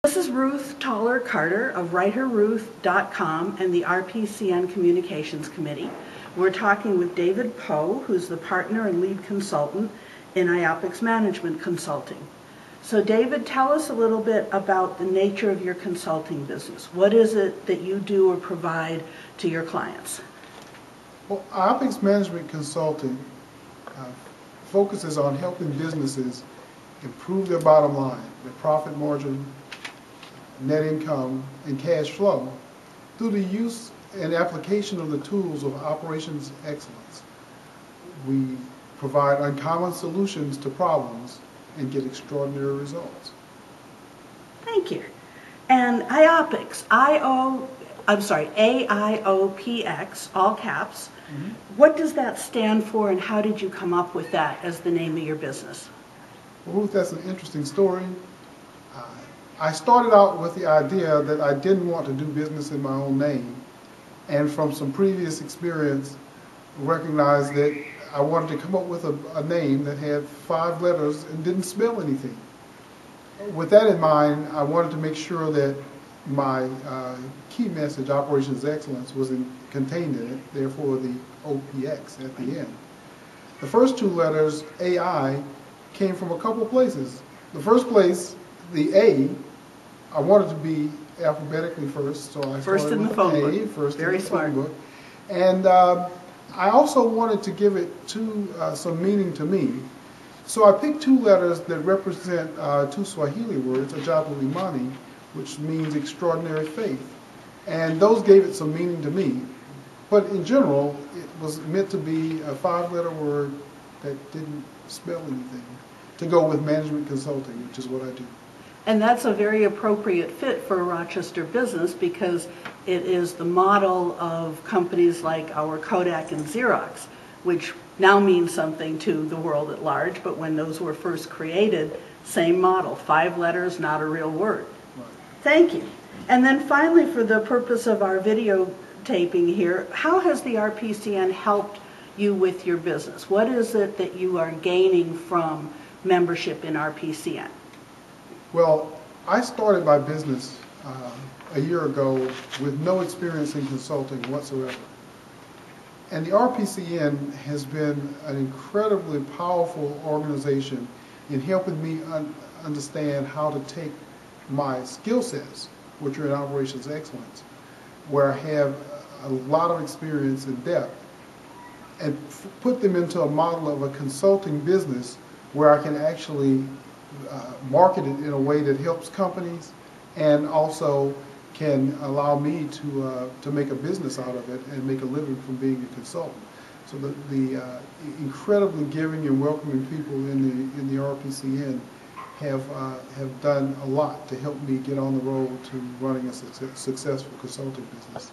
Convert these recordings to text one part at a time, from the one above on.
This is Ruth Toller Carter of WriterRuth.com and the RPCN Communications Committee. We're talking with David Powe, who's the partner and lead consultant in AIOPX Management Consulting. So David, tell us a little bit about the nature of your consulting business. What is it that you do or provide to your clients? Well, AIOPX Management Consulting focuses on helping businesses improve their bottom line, their profit margin, net income, and cash flow through the use and application of the tools of operations excellence. We provide uncommon solutions to problems and get extraordinary results. Thank you. And AIOPX, AIOPX, all caps. Mm-hmm. What does that stand for, and how did you come up with that as the name of your business? Well, Ruth, that's an interesting story. I started out with the idea that I didn't want to do business in my own name, and from some previous experience recognized that I wanted to come up with a name that had 5 letters and didn't spell anything. With that in mind, I wanted to make sure that my key message, Operations Excellence, was contained in it, therefore the OPX at the end. The first 2 letters, AI, came from a couple places. The first place, the A, I wanted to be alphabetically first, so I first started in the with phone A, book. first Very in the smart. phone book. And I also wanted to give it some meaning to me. So I picked 2 letters that represent 2 Swahili words, Ajabu Imani, which means extraordinary faith. And those gave it some meaning to me. But in general, it was meant to be a 5-letter word that didn't spell anything, to go with management consulting, which is what I do. And that's a very appropriate fit for a Rochester business because it is the model of companies like our Kodak and Xerox, which now means something to the world at large, but when those were first created, same model, 5 letters, not a real word. Right. Thank you. And then finally, for the purpose of our videotaping here, how has the RPCN helped you with your business? What is it that you are gaining from membership in RPCN? Well, I started my business a year ago with no experience in consulting whatsoever. And the RPCN has been an incredibly powerful organization in helping me understand how to take my skill sets, which are in operations excellence, where I have a lot of experience in depth, and put them into a model of a consulting business where I can actually market it in a way that helps companies and also can allow me to make a business out of it and make a living from being a consultant. So the incredibly giving and welcoming people in the RPCN have done a lot to help me get on the road to running a successful consulting business.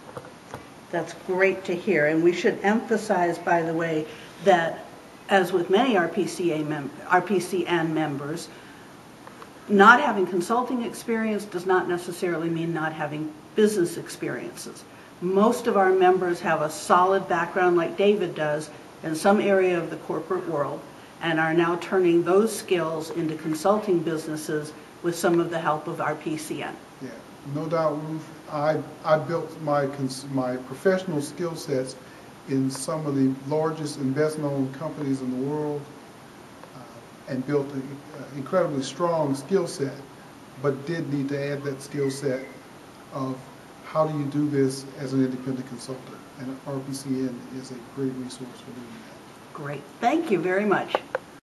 That's great to hear, and we should emphasize, by the way, that as with many RPCN members, not having consulting experience does not necessarily mean not having business experiences. Most of our members have a solid background, like David does, in some area of the corporate world, and are now turning those skills into consulting businesses with some of the help of RPCN. Yeah, no doubt, Ruth. I built my professional skill sets in some of the largest and best-known companies in the world, and built an incredibly strong skill set, but did need to add that skill set of how do you do this as an independent consultant, and RPCN is a great resource for doing that. Great. Thank you very much.